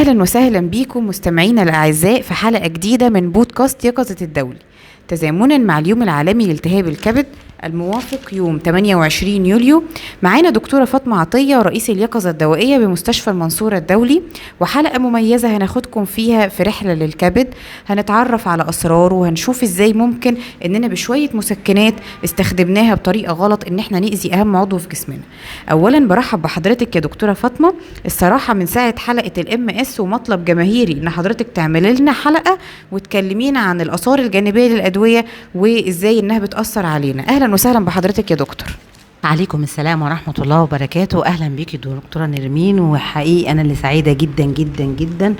أهلا وسهلا بيكم مستمعينا الأعزاء في حلقة جديدة من بودكاست يقظة الدولي، تزامنا مع اليوم العالمي لالتهاب الكبد الموافق يوم 28 يوليو. معانا دكتورة فاطمة عطية رئيس اليقظة الدوائية بمستشفى المنصورة الدولي، وحلقة مميزة هناخدكم فيها في رحلة للكبد، هنتعرف على أسراره وهنشوف ازاي ممكن اننا بشوية مسكنات استخدمناها بطريقة غلط ان احنا نأذي اهم عضو في جسمنا. اولا برحب بحضرتك يا دكتورة فاطمة. الصراحة من ساعة حلقة الMS ومطلب جماهيري ان حضرتك تعملي لنا حلقة وتكلمينا عن الآثار الجانبية للأدوية وازاي انها بتأثر علينا. اهلا وسهلا بحضرتك يا دكتور. عليكم السلام ورحمة الله وبركاته. أهلا بيكي دكتورة نرمين، وحقيقي أنا اللي سعيدة جدا جدا جدا،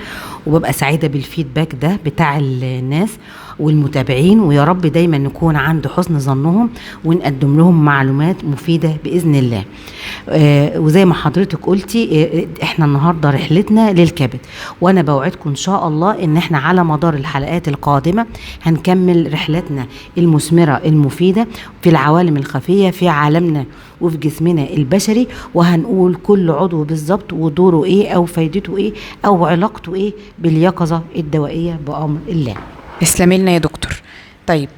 وببقى سعيدة بالفيدباك ده بتاع الناس والمتابعين، ويا رب دايما نكون عند حسن ظنهم ونقدم لهم معلومات مفيدة بإذن الله. وزي ما حضرتك قلتي احنا النهاردة رحلتنا للكبد، وانا بوعدكم ان شاء الله ان احنا على مدار الحلقات القادمة هنكمل رحلتنا المثمرة المفيدة في العوالم الخفية في عالمنا وفي جسمنا البشري، وهنقول كل عضو بالظبط ودوره ايه او فايدته ايه او علاقته ايه باليقظة الدوائية بأمر الله. تسلمي لنا يا دكتور. طيب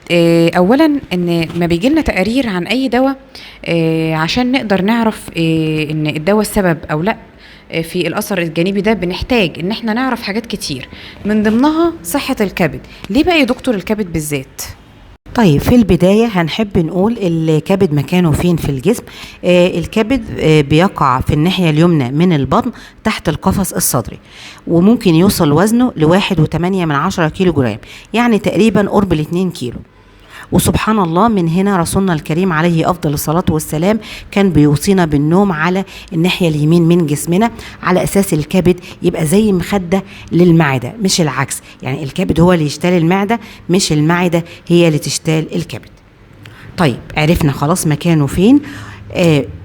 اولا ان ما بيجي لنا تقارير عن اي دواء عشان نقدر نعرف ان الدواء السبب او لا في الاثر الجانبي ده، بنحتاج ان احنا نعرف حاجات كتير من ضمنها صحة الكبد. ليه بقى يا دكتور الكبد بالذات؟ طيب في البداية هنحب نقول الكبد مكانه فين في الجسم. الكبد بيقع في الناحية اليمنى من البطن تحت القفص الصدري، وممكن يوصل وزنه ل1.8 كيلو جرام، يعني تقريبا قرب 2 كيلو. وسبحان الله من هنا رسولنا الكريم عليه أفضل الصلاة والسلام كان بيوصينا بالنوم على الناحية اليمين من جسمنا، على أساس الكبد يبقى زي مخدة للمعدة مش العكس، يعني الكبد هو اللي يشتال المعدة مش المعدة هي اللي تشتال الكبد. طيب عرفنا خلاص مكانه فين.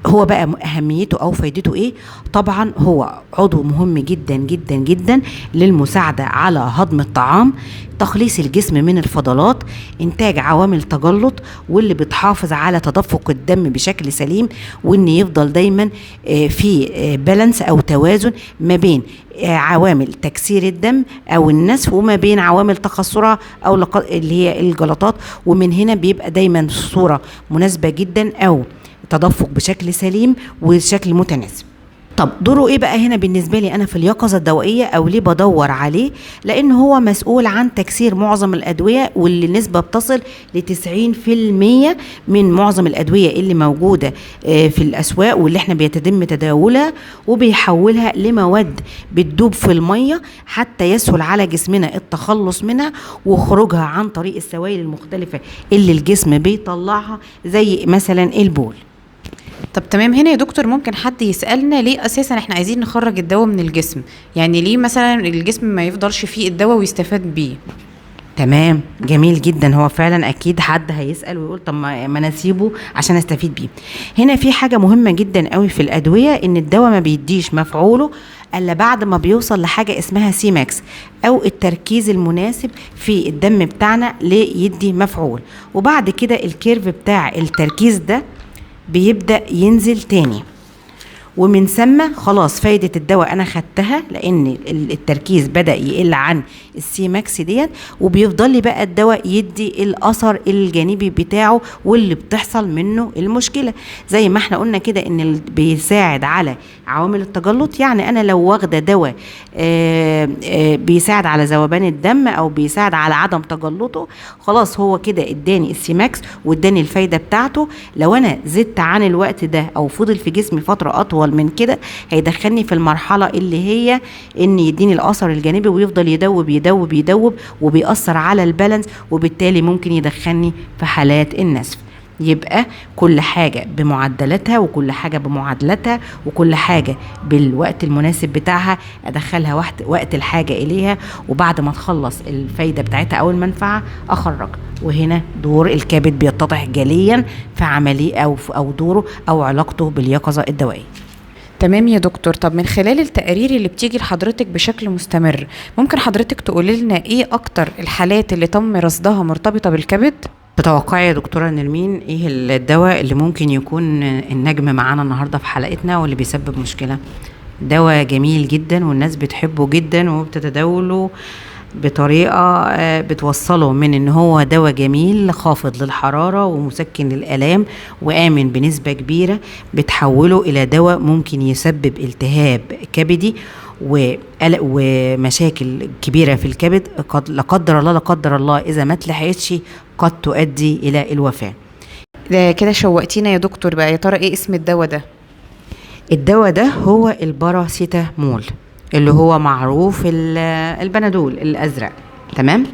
هو بقى أهميته أو فايدته إيه؟ طبعا هو عضو مهم جدا جدا جدا للمساعدة على هضم الطعام، تخليص الجسم من الفضلات، إنتاج عوامل تجلط، واللي بتحافظ على تدفق الدم بشكل سليم، وإن يفضل دايما في بالانس أو توازن ما بين عوامل تكسير الدم أو النسف وما بين عوامل تخثرها أو اللي هي الجلطات، ومن هنا بيبقى دايما صورة مناسبة جدا أو تدفق بشكل سليم وشكل متناسب. طب دوره ايه بقى هنا بالنسبة لي انا في اليقظة الدوائية، او ليه بدور عليه؟ لان هو مسؤول عن تكسير معظم الادوية، واللي نسبة بتصل ل90% من معظم الادوية اللي موجودة في الاسواق واللي احنا بيتم تداولها، وبيحولها لمواد بتدوب في المية حتى يسهل على جسمنا التخلص منها وخروجها عن طريق السوائل المختلفة اللي الجسم بيطلعها، زي مثلا البول. طب تمام. هنا يا دكتور ممكن حد يسألنا ليه أساسا احنا عايزين نخرج الدواء من الجسم؟ يعني ليه مثلا الجسم ما يفضلش فيه الدواء ويستفاد بيه؟ تمام، جميل جدا. هو فعلا اكيد حد هيسأل ويقول طب ما نسيبه عشان استفيد بيه. هنا في حاجة مهمة جدا قوي في الأدوية، ان الدواء ما بيديش مفعوله الا بعد ما بيوصل لحاجة اسمها سي-ماكس او التركيز المناسب في الدم بتاعنا ليدي مفعول، وبعد كده الكيرف بتاع التركيز ده بيبدأ ينزل تاني، ومن ثم خلاص فايدة الدواء أنا خدتها لأن التركيز بدأ يقل عن السي-ماكس ديت، وبيفضل لي بقى الدواء يدي الأثر الجانبي بتاعه واللي بتحصل منه المشكلة. زي ما احنا قلنا كده إن بيساعد على عوامل التجلط، يعني أنا لو واخدة دواء بيساعد على ذوبان الدم أو بيساعد على عدم تجلطه، خلاص هو كده اداني السي-ماكس واداني الفايدة بتاعته. لو أنا زدت عن الوقت ده أو فضل في جسمي فترة أطول من كده هيدخلني في المرحلة اللي هي ان يديني الاثر الجانبي ويفضل يدوب يدوب يدوب وبيأثر على البالانس، وبالتالي ممكن يدخلني في حالات النسف. يبقى كل حاجة بمعدلاتها وكل حاجة بمعادلتها وكل حاجة بالوقت المناسب بتاعها، ادخلها وقت الحاجة اليها، وبعد ما تخلص الفايدة بتاعتها او المنفعة اخرجها. وهنا دور الكبد بيتضح جليا في عملية او دوره او علاقته باليقظة الدوائية. تمام يا دكتور. طب من خلال التقارير اللي بتيجي لحضرتك بشكل مستمر، ممكن حضرتك تقولي لنا ايه اكتر الحالات اللي تم رصدها مرتبطة بالكبد؟ تتوقعي يا دكتورة نرمين ايه الدواء اللي ممكن يكون النجم معانا النهاردة في حلقتنا واللي بيسبب مشكلة؟ دواء جميل جدا والناس بتحبه جدا وبتتداوله بطريقة بتوصله من ان هو دواء جميل خافض للحرارة ومسكن للآلام وآمن بنسبة كبيرة، بتحوله الى دواء ممكن يسبب التهاب كبدي وقلق ومشاكل كبيرة في الكبد، قد لا قدر الله لا قدر الله إذا ما اتلحقتش قد تؤدي إلى الوفاة. ده كده شوقتينا يا دكتور، بقى يا ترى ايه اسم الدواء ده؟ الدواء ده هو الباراسيتامول اللي هو معروف البنادول الأزرق. تمام.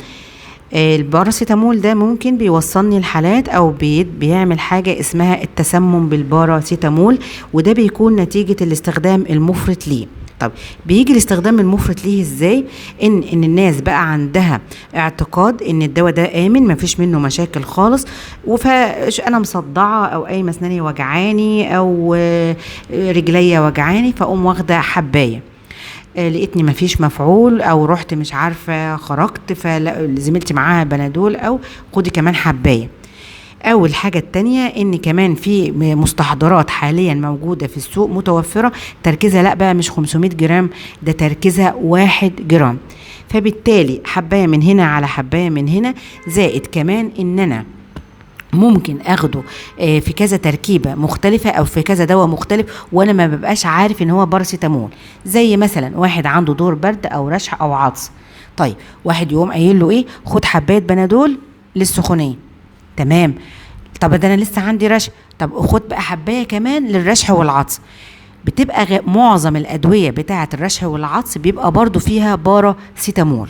الباراسيتامول ده ممكن بيوصلني لحالات او بيعمل حاجة اسمها التسمم بالباراسيتامول، وده بيكون نتيجة الاستخدام المفرط ليه. طب بيجي الاستخدام المفرط ليه ازاي؟ ان الناس بقى عندها اعتقاد ان الدواء ده امن مفيش منه مشاكل خالص، انا مصدعه او اي مسناني وجعاني او رجليا وجعاني فاقوم واخده حبايه، لقيتني مفيش مفعول او رحت مش عارفه خرجت فزميلتي معاها بنادول او خدي كمان حبايه. او الحاجة التانية ان كمان في مستحضرات حاليا موجودة في السوق متوفرة تركيزها لا بقى مش 500 جرام، ده تركيزها 1 جرام، فبالتالي حباية من هنا على حباية من هنا، زائد كمان ان انا ممكن اخده في كذا تركيبة مختلفة او في كذا دواء مختلف وانا ما ببقاش عارف ان هو باراسيتامول. زي مثلا واحد عنده دور برد او رشح او عطس، طيب واحد يقوم قايل له ايه، خد حباية بنادول للسخونية. تمام. طب ده انا لسه عندي رشح، طب خد بقى حبايه كمان للرشح والعطس. بتبقى معظم الادويه بتاعه الرشح والعطس بيبقى برضو فيها باراسيتامول.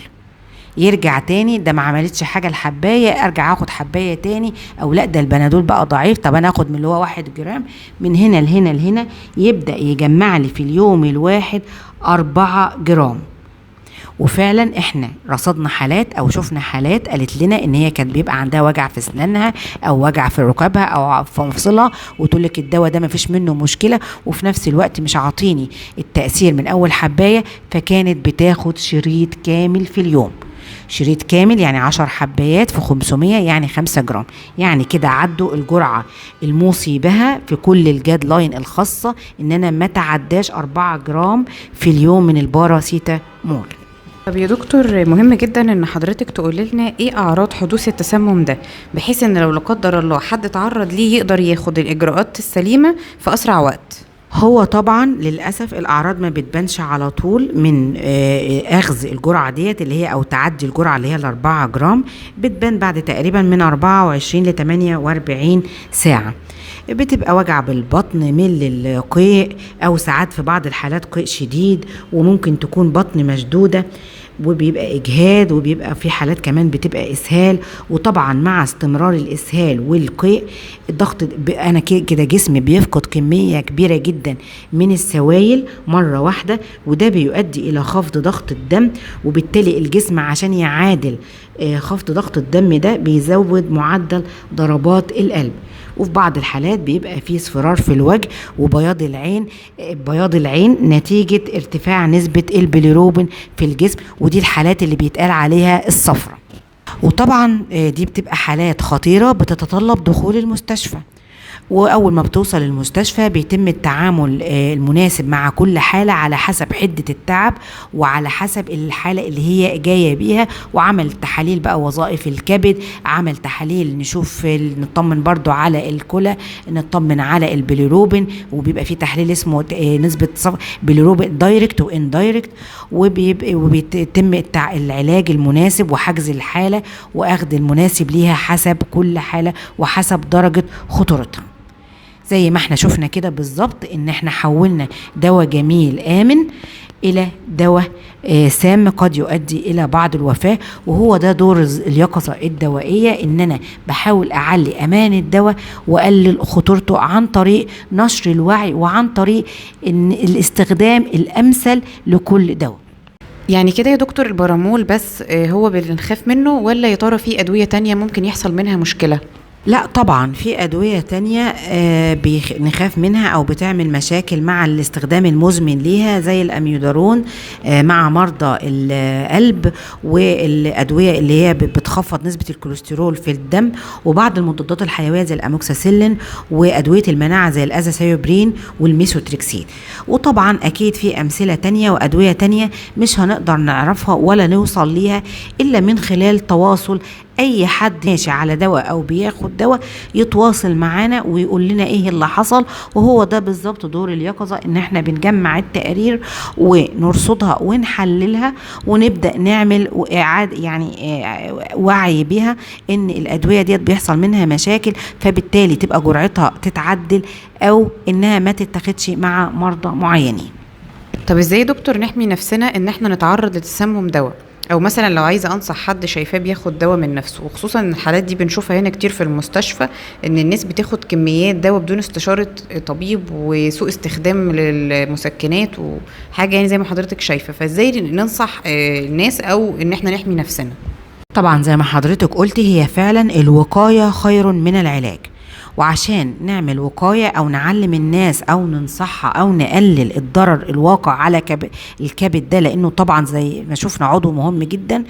يرجع تاني ده ما عملتش حاجه الحبايه، ارجع اخد حبايه تاني، او لا ده البنادول بقى ضعيف، طب انا اخد من اللي هو 1 جرام من هنا لهنا لهنا، يبدا يجمع لي في اليوم الواحد 4 جرام. وفعلا احنا رصدنا حالات او شفنا حالات قالت لنا ان هي كانت بيبقى عندها وجع في اسنانها او وجع في ركبها او في مفصلها، وتقول لك الدواء ده ما فيش منه مشكله وفي نفس الوقت مش عاطيني التاثير من اول حبايه، فكانت بتاخد شريط كامل في اليوم. شريط كامل يعني 10 حبايات في 500 يعني 5 جرام، يعني كده عدوا الجرعه الموصي بها في كل الجاد لاين الخاصه ان انا ما تعداش 4 جرام في اليوم من الباراسيتامول. طب يا دكتور، مهم جدا ان حضرتك تقولي لنا ايه اعراض حدوث التسمم ده، بحيث ان لو لا قدر الله حد اتعرض ليه يقدر ياخد الاجراءات السليمه في اسرع وقت. هو طبعا للاسف الاعراض ما بتبانش على طول من اخذ الجرعه ديت اللي هي او تعدي الجرعه اللي هي ال4 جرام، بتبان بعد تقريبا من 24 ل 48 ساعه. بتبقى وجع بالبطن، مل القيء، او ساعات في بعض الحالات قيء شديد، وممكن تكون بطن مشدوده، وبيبقى اجهاد، وبيبقى في حالات كمان بتبقى اسهال. وطبعا مع استمرار الاسهال والقيء الضغط انا كده جسمي بيفقد كميه كبيره جدا من السوائل مره واحده، وده بيؤدي الى خفض ضغط الدم، وبالتالي الجسم عشان يعادل خفض ضغط الدم ده بيزود معدل ضربات القلب. وفي بعض الحالات بيبقى فيه اصفرار في الوجه وبياض العين، بياض العين نتيجة ارتفاع نسبة البيليروبين في الجسم، ودي الحالات اللي بيتقال عليها الصفرة. وطبعا دي بتبقى حالات خطيرة بتتطلب دخول المستشفى، واول ما بتوصل المستشفى بيتم التعامل المناسب مع كل حالة على حسب حدة التعب وعلى حسب الحالة اللي هي جاية بيها، وعمل تحاليل بقى وظائف الكبد، عمل تحاليل نشوف نطمن برضو على الكلى، نطمن على البيليروبين، وبيبقى في تحليل اسمه نسبة بيليروبين دايركت واندايركت، وبيتم العلاج المناسب وحجز الحالة واخذ المناسب ليها حسب كل حالة وحسب درجة خطورتها. زي ما احنا شفنا كده بالظبط ان احنا حولنا دواء جميل آمن الى دواء سام قد يؤدي الى بعض الوفاة. وهو ده دور اليقظة الدوائية، ان انا بحاول اعلي امان الدواء واقلل خطورته عن طريق نشر الوعي وعن طريق ان الاستخدام الامثل لكل دواء. يعني كده يا دكتور البارامول بس هو بنخاف منه، ولا يا ترى في ادوية تانية ممكن يحصل منها مشكلة؟ لا طبعا في أدوية تانية نخاف منها أو بتعمل مشاكل مع الاستخدام المزمن ليها، زي الأميودارون مع مرضى القلب، والأدوية اللي هي بتخفض نسبة الكوليسترول في الدم، وبعض المضادات الحيوية زي الأموكساسيلين وأدوية المناعة زي الأزاثيوبرين والميثوتريكسيد. وطبعا أكيد في أمثلة تانية وأدوية تانية مش هنقدر نعرفها ولا نوصل ليها إلا من خلال تواصل اي حد ماشي على دواء او بياخد دواء يتواصل معانا ويقول لنا ايه اللي حصل. وهو ده بالظبط دور اليقظة، ان احنا بنجمع التقارير ونرصدها ونحللها ونبدأ نعمل اعادة وعي بها ان الادوية ديت بيحصل منها مشاكل، فبالتالي تبقى جرعتها تتعدل او انها ما تتاخدش مع مرضى معينين. طب ازاي يا دكتور نحمي نفسنا ان احنا نتعرض لتسمم دواء؟ او مثلا لو عايزه انصح حد شايفاه بياخد دواء من نفسه، وخصوصا ان الحالات دي بنشوفها هنا كتير في المستشفى، ان الناس بتاخد كميات دواء بدون استشاره طبيب وسوء استخدام للمسكنات وحاجه زي ما حضرتك شايفه، فازاي ننصح الناس او ان احنا نحمي نفسنا؟ طبعا زي ما حضرتك قلتي، هي فعلا الوقايه خير من العلاج. وعشان نعمل وقاية أو نعلم الناس أو ننصحها أو نقلل الضرر الواقع على الكبد ده، لأنه طبعا زي ما شفنا عضو مهم جدا.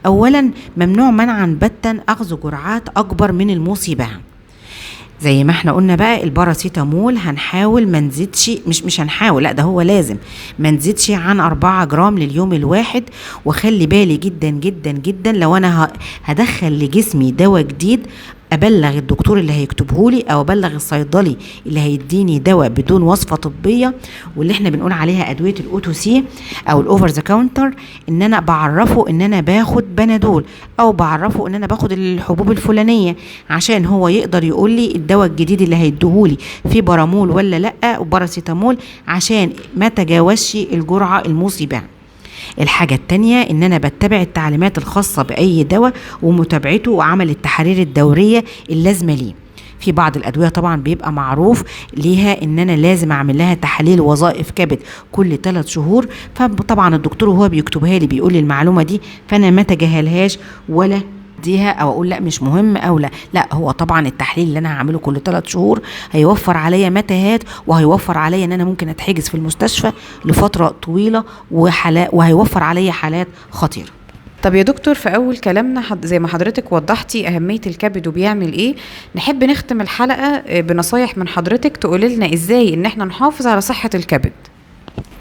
أولا ممنوع منعا باتا أخذ جرعات أكبر من المصيبة. زي ما احنا قلنا بقى الباراسيتامول هنحاول ما نزيدش، مش هنحاول، لا ده هو لازم ما نزيدش عن 4 جرام لليوم الواحد. وخلي بالي جدا جدا جدا لو انا هدخل لجسمي دواء جديد، ابلغ الدكتور اللي هيكتبه لي او ابلغ الصيدلي اللي هيديني دواء بدون وصفه طبيه، واللي احنا بنقول عليها ادويه الاوتو سي او الاوفر ذا كاونتر، ان انا بعرفه ان انا باخد بنادول او بعرفه ان انا باخد الحبوب الفلانيه، عشان هو يقدر يقول لي الدواء الجديد اللي هيديهولي فيه بارامول ولا لا وباراسيتامول، عشان ما تجاوزش الجرعه المصيبه. الحاجة التانية ان انا بتبع التعليمات الخاصة باي دواء ومتابعته وعمل التحاليل الدورية اللازمة ليه. في بعض الادوية طبعا بيبقى معروف ليها ان انا لازم اعمل لها تحاليل وظائف كبد كل 3 شهور، فطبعا الدكتور وهو بيكتبها لي بيقول لي المعلومة دي، فانا ما تجاهلهاش ولا ديها او اقول لا مش مهم او لا هو طبعا التحليل اللي انا هعمله كل 3 شهور هيوفر عليا متاهات، وهيوفر عليا ان انا ممكن اتحجز في المستشفى لفتره طويله، وهيوفر عليا حالات خطيره. طب يا دكتور، في اول كلامنا زي ما حضرتك وضحتي اهميه الكبد وبيعمل ايه، نحب نختم الحلقه بنصايح من حضرتك تقول لنا ازاي ان احنا نحافظ على صحه الكبد.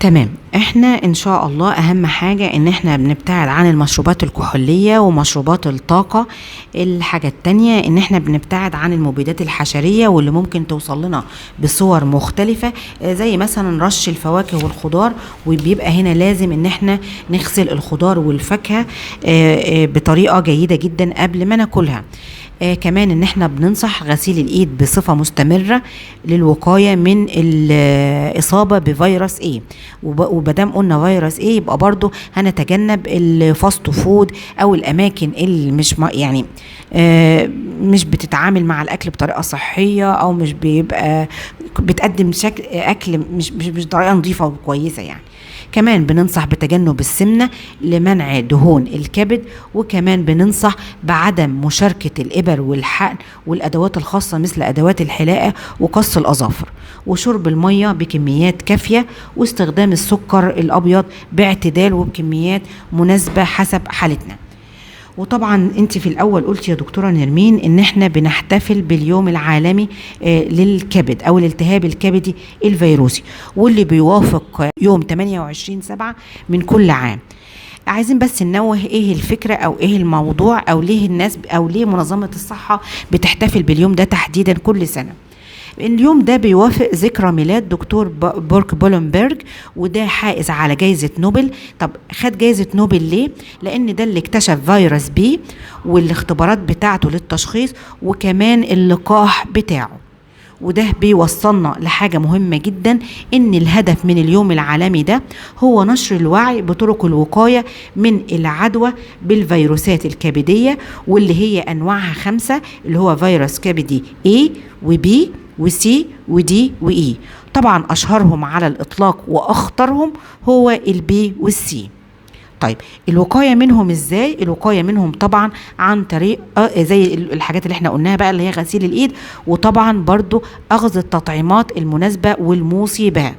تمام، احنا ان شاء الله اهم حاجة ان احنا بنبتعد عن المشروبات الكحولية ومشروبات الطاقة. الحاجة التانية ان احنا بنبتعد عن المبيدات الحشرية واللي ممكن توصل لنا بصور مختلفة، زي مثلا رش الفواكه والخضار، وبيبقى هنا لازم ان احنا نغسل الخضار والفاكهة بطريقة جيدة جدا قبل ما ناكلها. كمان ان احنا بننصح غسيل الايد بصفة مستمرة للوقاية من الاصابة بفيروس ايه، وبدام قلنا فيروس ايه يبقى برضو هنتجنب الفاست فود او الاماكن اللي مش بتتعامل مع الاكل بطريقة صحية، او مش بيبقى بتقدم شكل اكل مش طريقة نظيفة وكويسة يعني. كمان بننصح بتجنب السمنة لمنع دهون الكبد، وكمان بننصح بعدم مشاركة الإبر والحقن والأدوات الخاصة مثل أدوات الحلاقة وقص الأظافر، وشرب المية بكميات كافية، واستخدام السكر الأبيض باعتدال وبكميات مناسبة حسب حالتنا. وطبعا انت في الاول قلت يا دكتورة نرمين ان احنا بنحتفل باليوم العالمي للكبد او الالتهاب الكبدي الفيروسي، واللي بيوافق يوم 28/7 من كل عام. عايزين بس ننوه ايه الفكرة او ايه الموضوع، او ليه الناس او ليه منظمة الصحة بتحتفل باليوم ده تحديدا كل سنة. اليوم ده بيوافق ذكرى ميلاد دكتور بورك بولنبرج، وده حائز على جائزة نوبل. طب خد جائزة نوبل ليه؟ لأن ده اللي اكتشف فيروس بي والاختبارات بتاعته للتشخيص، وكمان اللقاح بتاعه. وده بيوصلنا لحاجة مهمة جدا، ان الهدف من اليوم العالمي ده هو نشر الوعي بطرق الوقاية من العدوى بالفيروسات الكبدية، واللي هي انواعها 5، اللي هو فيروس كبدي A و B و C و D و E. طبعا اشهرهم على الاطلاق واخطرهم هو البي والسي. طيب الوقاية منهم ازاي؟ الوقاية منهم طبعا عن طريق زي الحاجات اللي احنا قلناها بقى، اللي هي غسيل الايد، وطبعا برضو اخذ التطعيمات المناسبة والموصي بها.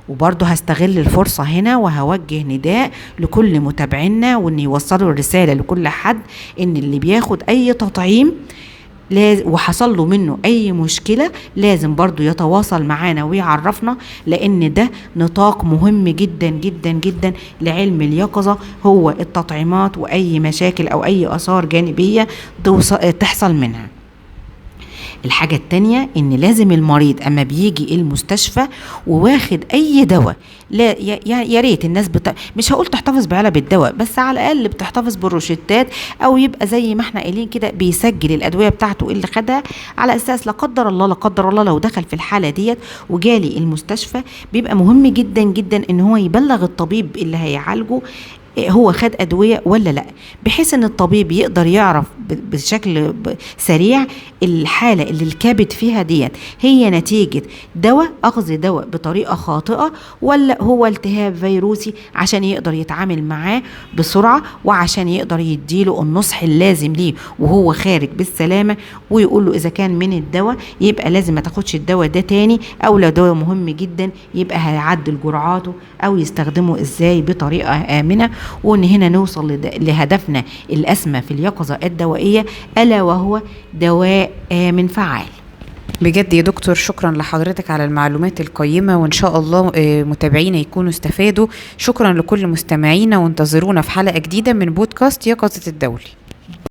وبرضه هستغل الفرصة هنا وهوجه نداء لكل متابعينا، وان يوصلوا الرسالة لكل حد ان اللي بياخد اي تطعيم وحصل له منه اي مشكلة لازم برضو يتواصل معانا ويعرفنا، لان ده نطاق مهم جدا جدا جدا لعلم اليقظة، هو التطعيمات واي مشاكل او اي اثار جانبية تحصل منها. الحاجة التانية ان لازم المريض اما بيجي المستشفى وواخد اي دواء، لا يا ريت الناس مش هقول تحتفظ بعلب الدواء، بس على الاقل بتحتفظ بالروشتات، او يبقى زي ما احنا قايلين كده بيسجل الادوية بتاعته اللي خدها، على اساس لا قدر الله لا قدر الله لو دخل في الحالة ديت وجالي المستشفى، بيبقى مهم جدا جدا ان هو يبلغ الطبيب اللي هيعالجه هو خد أدوية ولا لا، بحيث ان الطبيب يقدر يعرف بشكل سريع الحالة اللي الكبد فيها ديت هي نتيجة أخذ دواء بطريقة خاطئة، ولا هو التهاب فيروسي، عشان يقدر يتعامل معاه بسرعة، وعشان يقدر يديله النصح اللازم ليه وهو خارج بالسلامة، ويقول له إذا كان من الدواء يبقى لازم ما تاخدش الدواء ده تاني، أو لو دواء مهم جدا يبقى هيعدل جرعاته أو يستخدمه إزاي بطريقة آمنة. وان هنا نوصل لهدفنا الأسمى في اليقظة الدوائية، ألا وهو دواء آمن فعال. بجد يا دكتور شكرا لحضرتك على المعلومات القيمة، وإن شاء الله متابعينا يكونوا استفادوا. شكرا لكل مستمعينا، وانتظرونا في حلقة جديدة من بودكاست يقظة الدولي.